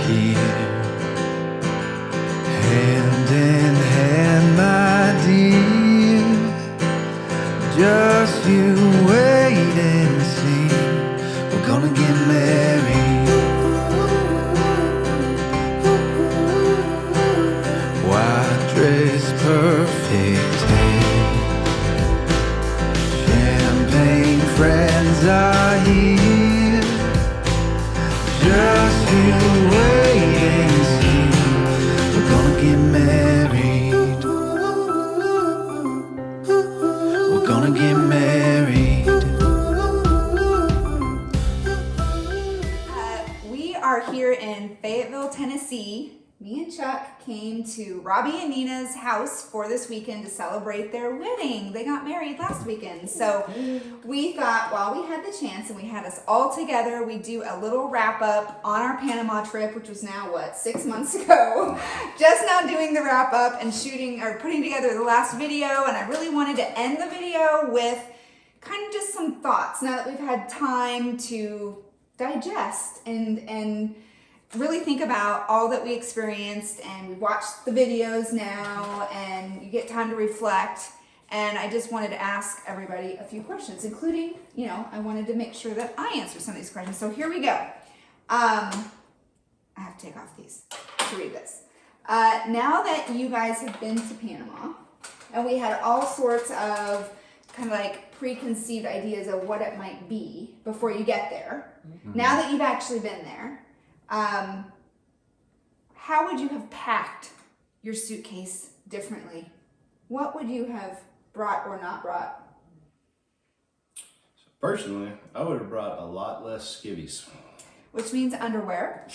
here, hand in hand, my dear. Just you wait and see. We're gonna get married. White dress, perfect hair. Champagne friends are here. Just you wait and see. We're gonna get married. We're gonna get married. We are here in Fayetteville, Tennessee. Me and Chuck came to Robbie and Nina's house for this weekend to celebrate their wedding. They got married last weekend. So we thought while we had the chance and we had us all together, we'd do a little wrap up on our Panama trip, which was now, 6 months ago. Just now doing the wrap up and shooting or putting together the last video. And I really wanted to end the video with kind of just some thoughts now that we've had time to digest and really think about all that we experienced, and we watched the videos now and you get time to reflect. And I just wanted to ask everybody a few questions, including, I wanted to make sure that I answer some of these questions. So here we go. I have to take off these to read this. Now that you guys have been to Panama, and we had all sorts of kind of like preconceived ideas of what it might be before you get there. Mm-hmm. Now that you've actually been there, how would you have packed your suitcase differently? What would you have brought or not brought? Personally, I would have brought a lot less skivvies. Which means underwear.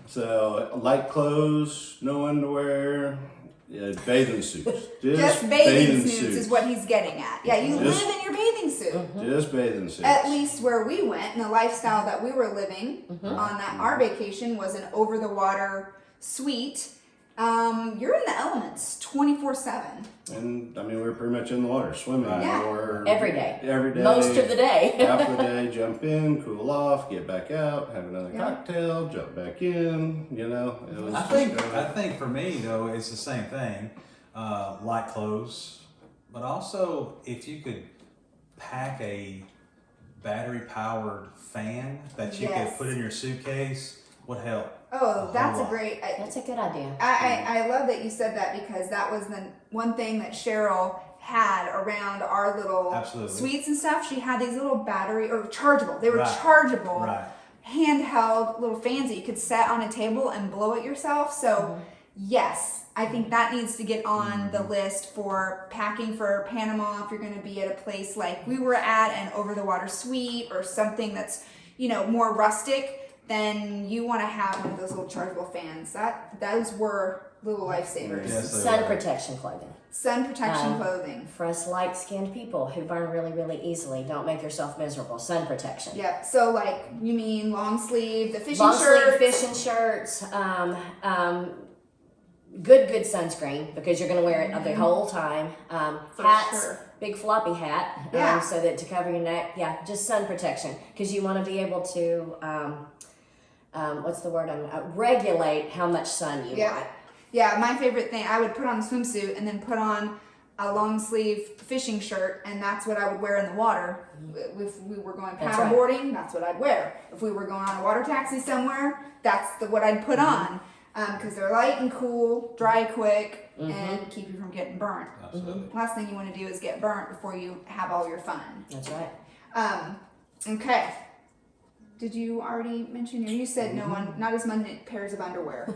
So light clothes, no underwear, bathing suits. Just bathing suits is what he's getting at. Yeah, you live in your bathing suit. Just bathing suits. At least where we went, and the lifestyle that we were living on our vacation was an over-the-water suite. You're in the elements 24/7. And we were pretty much in the water, swimming. Yeah. Or Every day. Every day. Most of the day. Half the day, jump in, cool off, get back out, have another cocktail, jump back in. It was. I think for me though, it's the same thing. Light clothes, but also if you could pack a battery-powered fan that you could put in your suitcase, would help. Oh, that's a great. That's a good idea. I love that you said that, because that was the one thing that Cheryl had around our little suites and stuff. She had these little battery or chargeable. They were chargeable, handheld little fans that you could set on a table and blow it yourself. So yes, I think that needs to get on the list for packing for Panama. If you're going to be at a place like we were at, an over-the-water suite or something that's more rustic, then you want to have one of those little chargeable fans. Those were little lifesavers. Yes, Sun protection clothing. Sun protection clothing. For us light-skinned people who burn really, really easily, don't make yourself miserable. Sun protection. Yep. So you mean long sleeve, the fishing long shirts? sleeve fishing shirts. Good sunscreen, because you're going to wear it the whole time. Hats, big floppy hat, so that to cover your neck. Yeah, just sun protection, because you want to be able to. Regulate how much sun you want. Yeah, my favorite thing, I would put on a swimsuit and then put on a long sleeve fishing shirt, and that's what I would wear in the water. If we were going paddleboarding, that's what I'd wear. If we were going on a water taxi somewhere, that's what I'd put on, because they're light and cool, dry quick, and keep you from getting burnt. Absolutely. Last thing you want to do is get burnt before you have all your fun. That's right. Okay. Did you already mention you said not as many pairs of underwear.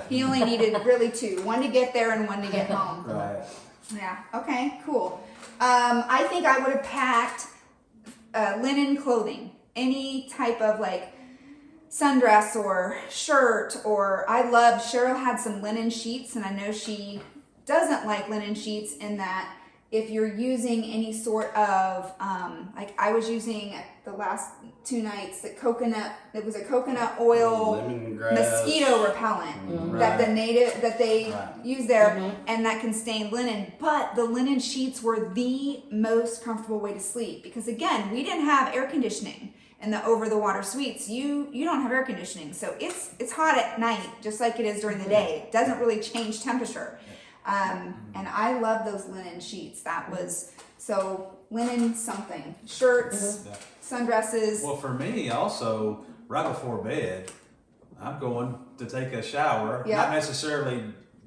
He only needed really 2, one to get there and one to get home. Right. Yeah. Okay. Cool. I think I would have packed linen clothing, any type of sundress or shirt, or Cheryl had some linen sheets, and I know she doesn't like linen sheets in that if you're using any sort of, I was using the last 2 nights, it was a coconut oil mosquito repellent that they use there, and that can stain linen. But the linen sheets were the most comfortable way to sleep, because again, we didn't have air conditioning. in the over the water suites, you don't have air conditioning, so it's hot at night just like it is during the day. It doesn't really change temperature. And I love those linen sheets. That was so linen something, shirts, sundresses. Well, for me also, right before bed, I'm going to take a shower. Yep. Not necessarily,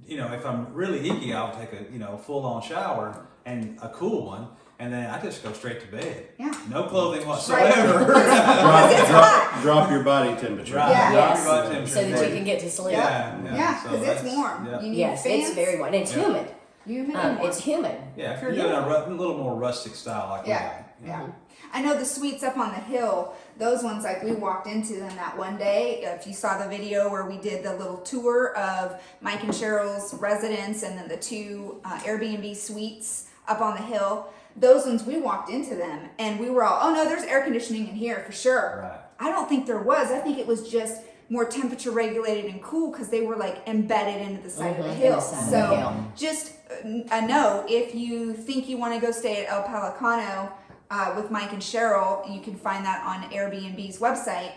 if I'm really icky, I'll take a full on shower and a cool one. And then I just go straight to bed. Yeah. No clothing whatsoever. Drop your body temperature. Right. Yeah. Drop Yes. your body temperature. So that you can get to sleep. Yeah, So because it's that's- warm. yeah. You need Yes, fans. it's very warm. And it's humid. Humid and warm. It's humid. Yeah, if you're doing a little more rustic style like that. Yeah. I know the suites up on the hill, those ones, like we walked into them that one day. If you saw the video where we did the little tour of Mike and Cheryl's residence and then the 2 Airbnb suites up on the hill, those ones we walked into them and we were all, oh no, there's air conditioning in here for sure. Right. I don't think there was. I think it was just more temperature regulated and cool because they were like embedded into the side of the hill. So just a note, if you think you want to go stay at El Pelicano with Mike and Cheryl, you can find that on Airbnb's website.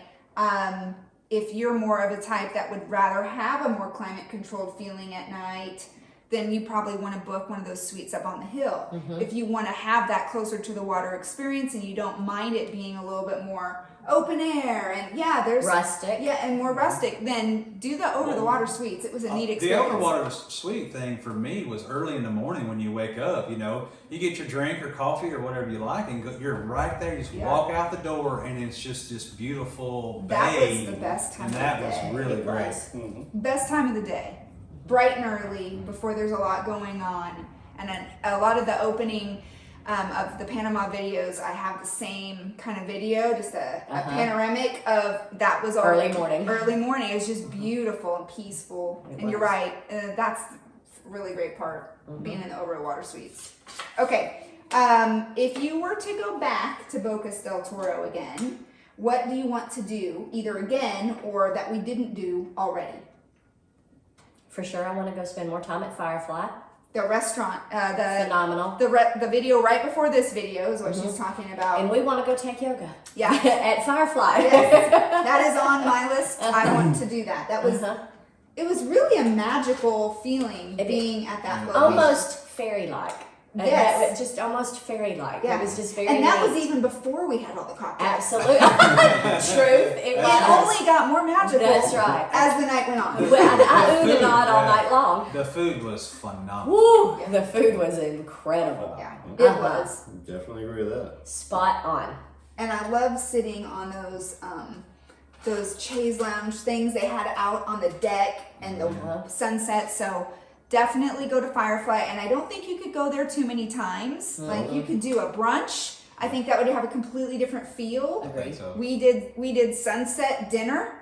If you're more of a type that would rather have a more climate controlled feeling at night, then you probably want to book one of those suites up on the hill. If you want to have that closer to the water experience and you don't mind it being a little bit more open air and there's Rustic. and more rustic, then do the over the water suites. It was a neat The experience. overwater suite thing for me was early in the morning when you wake up. You get your drink or coffee or whatever you like, and you're right there. You just walk out the door, and it's just this beautiful bay. That was the best time and of that the was day. really It great. was. Best time of the day, bright and early before there's a lot going on. And then a lot of the opening of the Panama videos, I have the same kind of video, just a panoramic of that was all Early morning. Early morning. It was just beautiful and peaceful. And you're right, that's a really great part, being in the over the water suites. Okay, if you were to go back to Bocas del Toro again, what do you want to do, either again or that we didn't do already? For sure, I want to go spend more time at Firefly. The restaurant, Phenomenal. the video right before this video is what she's talking about. And we want to go take yoga. Yeah. At Firefly. Yes, that is on my list. I want to do that. That was it was really a magical feeling being at that location. Almost fairy-like. Yes. Just almost fairy-like. Yeah. It was just very and that neat. was even before we had all the cocktails. Absolutely. Truth. It It was. only got more magical That's right. as the night went on. Well, I oohed and awed all night long. The food was phenomenal. Woo! The food was incredible. Yeah, it was. Definitely agree with that. Spot on. And I love sitting on those chaise lounge things they had out on the deck and the sunset. So definitely go to Firefly. And I don't think you could go there too many times. Like you could do a brunch. I think that would have a completely different feel. Agreed. So, We did sunset dinner.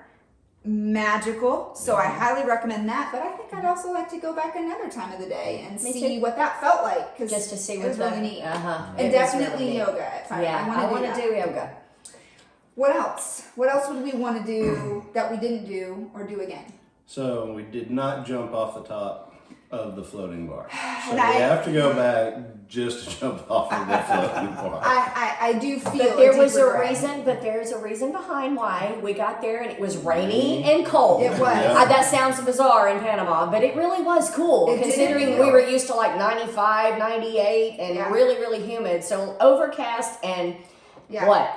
Magical. So I highly recommend that. But I think I'd also like to go back another time of the day and Me see too. what that felt like. Cause Just to see it what was really neat. It And was definitely really neat. yoga at Firefly. Yeah, I want want to do yoga. What else? What else would we want to do that we didn't do or do again? So we did not jump off the top of the floating bar. So And we I- have to go back just to jump off of the floating bar. I do feel But there a was deep a regret. reason. But there's a reason behind why we got there, and it was rainy and cold. It was. Yeah. That sounds bizarre in Panama, but it really was cool It didn't considering feel- we were used to like 95, 98, and Yeah. really, really humid. So overcast and Yeah. what?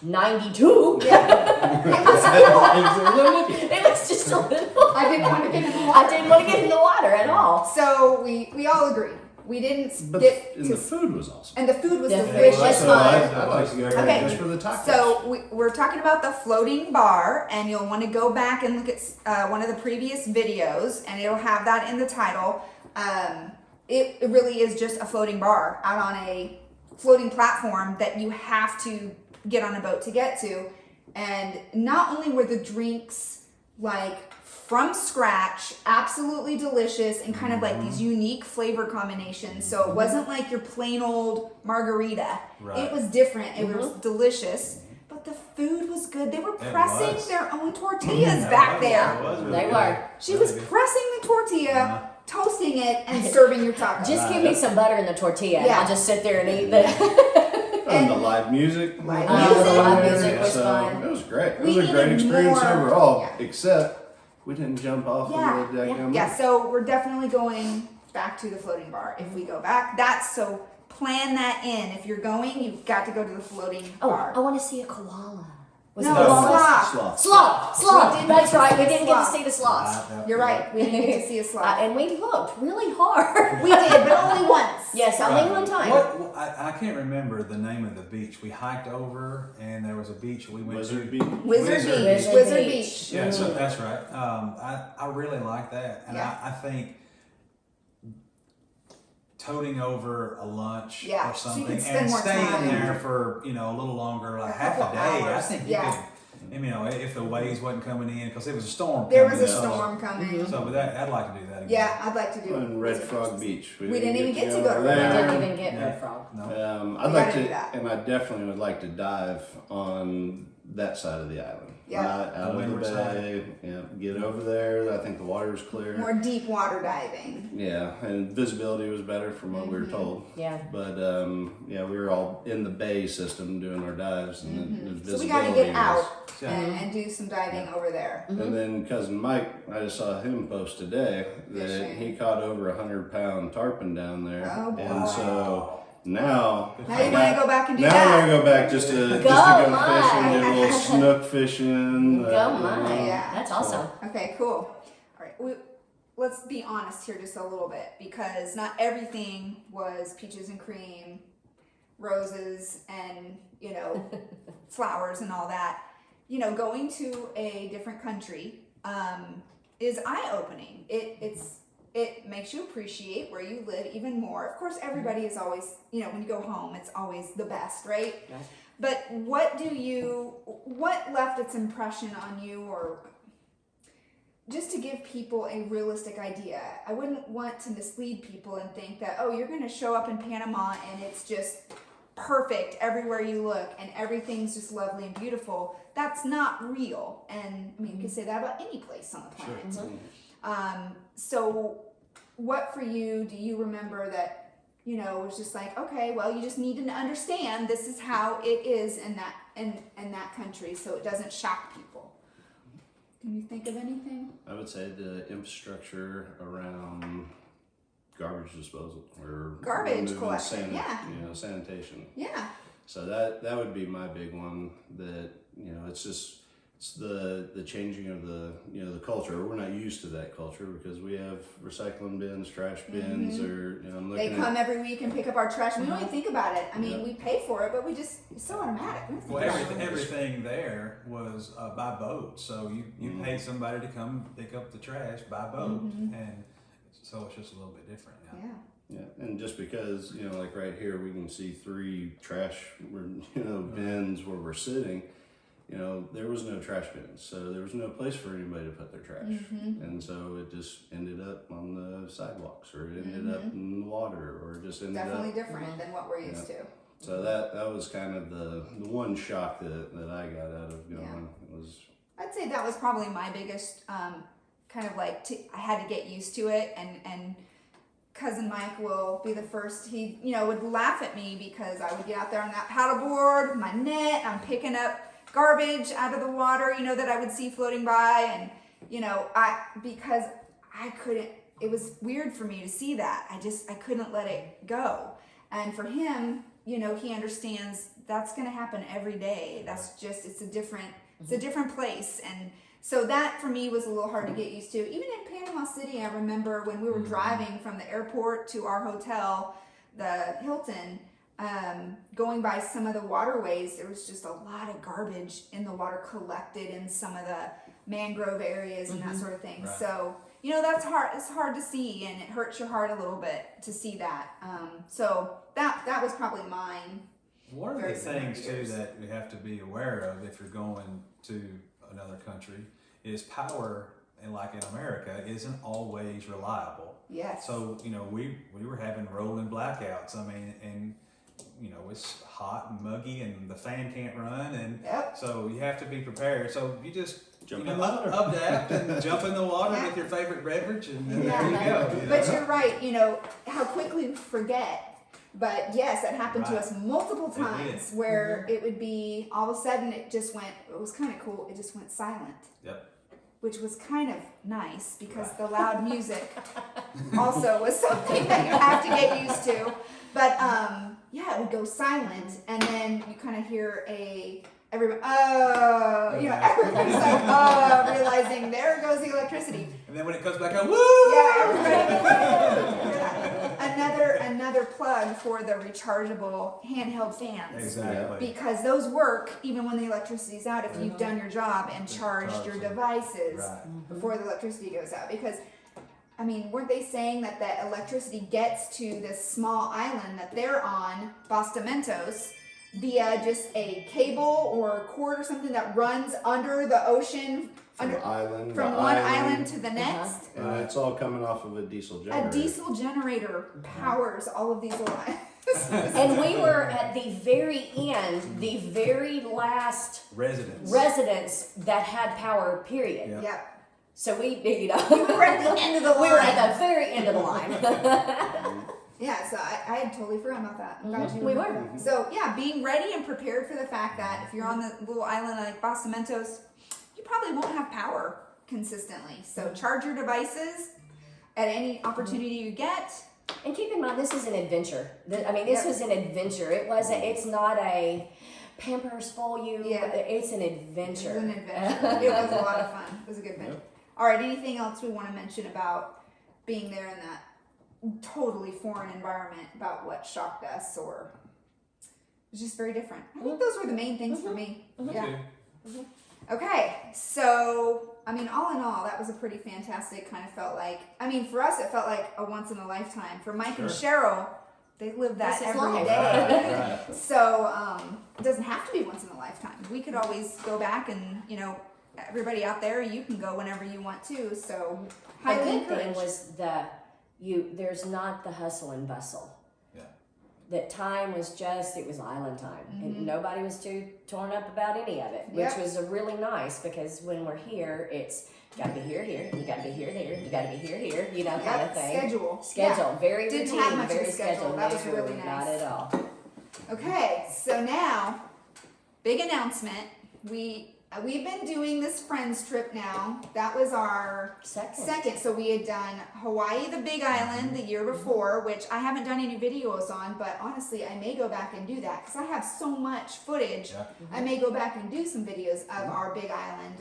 92? Yeah. It was cool. It was just a little. I didn't want to get in the water. I didn't want to get in the water at all. So we all agreed. We didn't But get and to the food was awesome. and the food was Yeah, delicious. it was So fun. I'd like to go there Okay, just for the tacos. So we're talking about the floating bar, and you'll want to go back and look at one of the previous videos, and it'll have that in the title. It really is just a floating bar out on a floating platform that you have to get on a boat to get to. And not only were the drinks like from scratch, absolutely delicious, and kind of like these unique flavor combinations. So it wasn't like your plain old margarita. Right. It was different. It was delicious. But the food was good. They were pressing was. their own tortillas back there. They were. She was pressing the tortilla, toasting it, and serving your tacos. Just give me some butter in the tortilla, and Yeah. I'll just sit there and eat the. And the live music. Live Oh, music. the live there, music was so fun. It was great. It We was a great needed experience more- overall, yeah. except we didn't jump off Yeah, of the daggum. yeah. So we're definitely going back to the floating bar if we go back. So plan that in. If you're going, you've got to go to the floating Oh, bar. I want to see a koala. Was No, it koalas? sloth. Sloth. Sloth. We didn't That's get to right. see We a didn't get to sloth. see the sloths. You're right. We didn't get to see a sloth. And we looked really hard. We did, but only once. Yes, only one time. I can't remember the name of the beach. We hiked over, and there was a beach we went Wizard to. Beach. Wizard Beach. Wizard Wizard Beach. Beach. Yeah, so that's right. I really like that, and Yeah. I think toting over a lunch Yeah, or so you something could spend and more staying time. there for a little longer, like A half a couple day. I hours. think Yeah. you could. If the waves wasn't coming in because it was a storm. There coming was a in. storm coming. So with that, I'd like to do that again. Yeah, I'd like to do And Red Wizard Frog Beach. Beach. We didn't even get to go to over Red We there. didn't even get Yeah. Red Frog. No. I'd We like gotta to, do that. and I definitely would like to dive on that side of the island. Yeah. Not out The of the windward side. bay. Yeah, get over there. I think the water's clear. More deep water diving. Yeah, and visibility was better from what we were told. Yeah. But we were all in the bay system doing our dives, and the So we visibility got to get was- out Yeah. and do some diving over there. And then cousin Mike, I just saw him post today that Fishing. he caught over 100-pound tarpon down there, Oh, boy. and so now Now you want to go back and do now that? we're gonna go back just to Go go Mike. fishing, do a little snook fishing. Go mine. Yeah. That's awesome. Okay, cool. All right, let's be honest here just a little bit, because not everything was peaches and cream, roses, and flowers and all that. Going to a different country is eye-opening. It makes you appreciate where you live even more. Of course, everybody is always, when you go home, it's always the best, right? Right. But what left its impression on you, or just to give people a realistic idea? I wouldn't want to mislead people and think that, oh, you're going to show up in Panama and it's just perfect everywhere you look and everything's just lovely and beautiful. That's not real. And I mean, you can say that about any place on the planet. So what for you do you remember that, was just like, okay, well, you just need to understand this is how it is in that country, so it doesn't shock people. Can you think of anything? I would say the infrastructure around garbage disposal or Garbage moving collection, yeah. sanitation. Yeah. So that would be my big one. That it's the changing of the the culture. We're not used to that culture because we have recycling bins, trash bins, or I'm They looking come at every week and pick up our trash. We don't even think about it. I mean, we pay for it, but it's so automatic. We don't think Well, about it. everything there was by boat, so you paid somebody to come pick up the trash by boat, and so it's just a little bit different now. Yeah. yeah, and just because like right here we can see 3 trash bins where we're sitting. There was no trash bins, so there was no place for anybody to put their trash. And so it just ended up on the sidewalks, or it ended up in the water, or just ended Definitely up. different than what we're used to. So that was kind of the one shock that I got out of going. It was I'd say that was probably my biggest kind of like I had to get used to it, and cousin Mike will be the first. He would laugh at me because I would get out there on that paddleboard with my net, and I'm picking up garbage out of the water, that I would see floating by, and because I couldn't. It was weird for me to see that. I couldn't let it go, and for him, he understands that's going to happen every day. That's just it's a different place, and so that for me was a little hard to get used to. Even in Panama City, I remember when we were driving from the airport to our hotel, the Hilton. Going by some of the waterways, there was just a lot of garbage in the water collected in some of the mangrove areas and that sort of thing. Right. So, that's hard. It's hard to see, and it hurts your heart a little bit to see that. So that was probably mine. One of the Very similar things to too yours. that we have to be aware of if you're going to another country is power, and like in America, isn't always reliable. Yes. So we were having rolling blackouts. I mean, and it's hot and muggy, and the fan can't run, and Yep. so you have to be prepared. So you just Jump in the water. adapt and jump in the water Yeah. with your favorite beverage, and then Yeah. there you go. But you're right, how quickly we forget But yes, that happened to Right. us multiple It did. times where it would be all of a sudden it was kind of cool, it just went silent. Yep. Which was kind of nice because Right. the loud music also was something that you have to get used to. But yeah, it would go silent, and then you kind of hear everybody's like, oh, realizing there goes the electricity. And then when it comes back out, woo! Yeah, everybody. Another plug for the rechargeable handheld fans. Exactly. Because those work even when the electricity's out if you've done your job and charged your devices Right. before the electricity goes out. Because, I mean, weren't they saying that the electricity gets to this small island that they're on, Bastimentos, via just a cable or a cord or something that runs under the ocean, From under, island from to one island to the next? And it's all coming off of a diesel generator. A diesel generator powers all of these little islands. And we were at the very end, the very last residence that had power, period. Yeah. Yep. So we We were at the end of the line. we were at the very end of the line. Yeah, so I had totally forgotten about that. I'm glad you We remembered were. that. So yeah, being ready and prepared for the fact that if you're on the little island like Bastimentos, you probably won't have power consistently. So charge your devices at any opportunity you get. And keep in mind, this is an adventure. I mean, this was an adventure. It's not a pamper, spoil you. Yeah. It's an adventure. It was an adventure. It was a lot of fun. It was a good adventure. All right, anything else we want to mention about being there in that totally foreign environment, about what shocked us, or it was just very different? I think those were the main things for me. Yeah. Okay, so I mean, all in all, that was a pretty fantastic kind of felt like. I mean, for us, it felt like a once in a lifetime. For Mike and Cheryl, they live that This is every life. day. Right. So it doesn't have to be once in a lifetime. We could always go back, and everybody out there, you can go whenever you want to. So The highly good thing encouraged. was there's not the hustle and bustle. Yeah. That time was it was island time. And nobody was too torn up about any of it, which Yep. was really nice because when we're here, it's you gotta be here, you gotta be here, you gotta be here, kind of thing. Schedule. Schedule, very Didn't routine, have much of very a schedule. scheduled. That was No, really nice. Not at all. Yeah. Okay, so now, big announcement. We've been doing this friends trip now. That was our second. So we had done Hawaii, the Big Island, the year before, which I haven't done any videos on, but honestly, I may go back and do that because I have so much footage. Yeah. I may go back and do some videos of our Big Island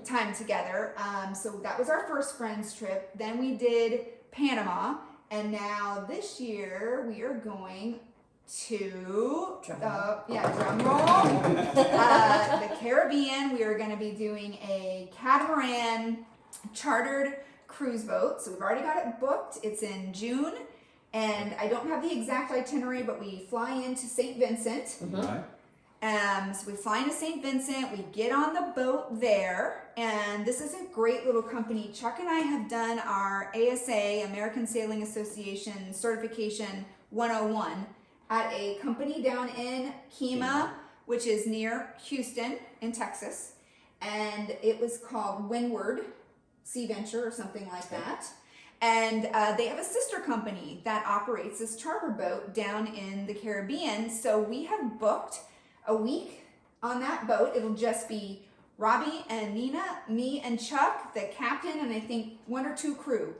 time together. So that was our first friends trip. Then we did Panama, and now this year we are going to drum roll. The Caribbean. We are going to be doing a catamaran chartered cruise boat. So we've already got it booked. It's in June, and I don't have the exact itinerary, but we fly into St. Vincent. Right. So we fly into St. Vincent, we get on the boat there, and this is a great little company. Chuck and I have done our ASA, American Sailing Association Certification 101, at a company down in Kemah, which is near Houston in Texas, and it was called Windward Sea Venture or something like that. And they have a sister company that operates this charter boat down in the Caribbean. So we have booked a week on that boat. It'll just be Robbie and Nina, me and Chuck, the captain, and I think one or two crew.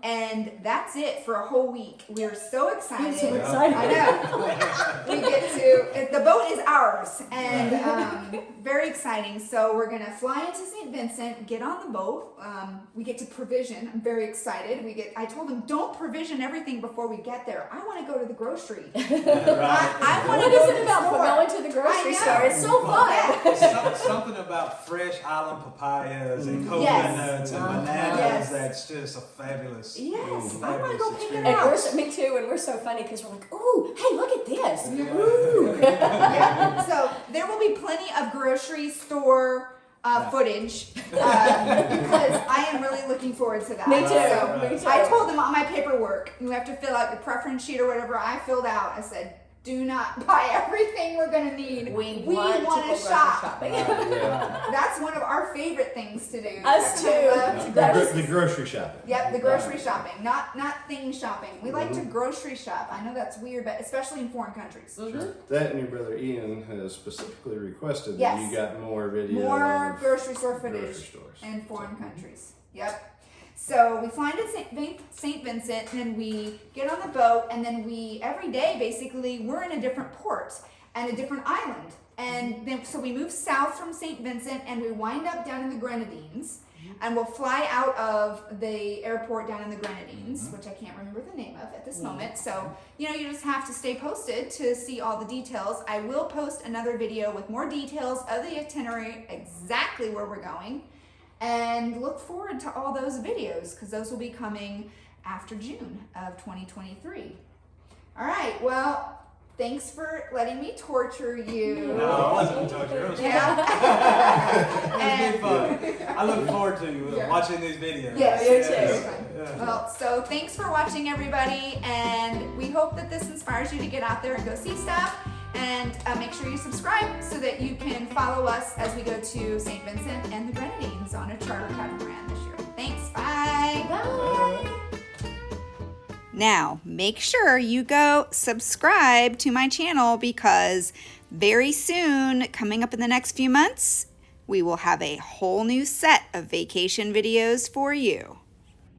And that's it for a whole week. We're so excited. I'm so excited. I know. We get to, the boat is ours, and very exciting. So we're going to fly into St. Vincent, get on the boat. We get to provision. I'm very excited. I told them, don't provision everything before we get there. I want to go to the grocery. I want to What go is to it the about store. going to the grocery I know. store? It's so fun. Something about fresh island papayas and coconuts Yes. and bananas. Yes. That's just a fabulous. Yes, I want to go pick it And out. me too, and we're so funny because we're like, ooh, hey, look at this. Yeah. So there will be plenty of grocery store footage because I am really looking forward to that. Me too. So Me too. I told them on my paperwork, you have to fill out your preference sheet or whatever I filled out. I said, do not buy everything we're gonna need. We want want to to go shop. shopping. That's one of our favorite things to do. Us I too. love to go. The grocery shopping. Yep, the grocery shopping, not thing shopping. We like to grocery shop. I know that's weird, but especially in foreign countries. Sure. That and your brother Ian has specifically requested that Yes. you got more video More of grocery store footage grocery stores. in foreign countries. Yep. So we fly into St. Vincent, and we get on the boat, and then every day basically we're in a different port and a different island. And then so we move south from St. Vincent, and we wind up down in the Grenadines, and we'll fly out of the airport down in the Grenadines, which I can't remember the name of at this moment. So, you just have to stay posted to see all the details. I will post another video with more details of the itinerary, exactly where we're going. And look forward to all those videos, because those will be coming after June of 2023. All right, well, thanks for letting me torture you. No, I wasn't torture. It was Yeah. fun. It was fun. I look forward to watching these videos. Yes, you it's too. fun. Yeah. Well, so thanks for watching, everybody, and we hope that this inspires you to get out there and go see stuff. And make sure you subscribe so that you can follow us as we go to St. Vincent and the Grenadines on a charter catamaran this year. Thanks, bye. Bye. Now, make sure you go subscribe to my channel, because very soon, coming up in the next few months, we will have a whole new set of vacation videos for you.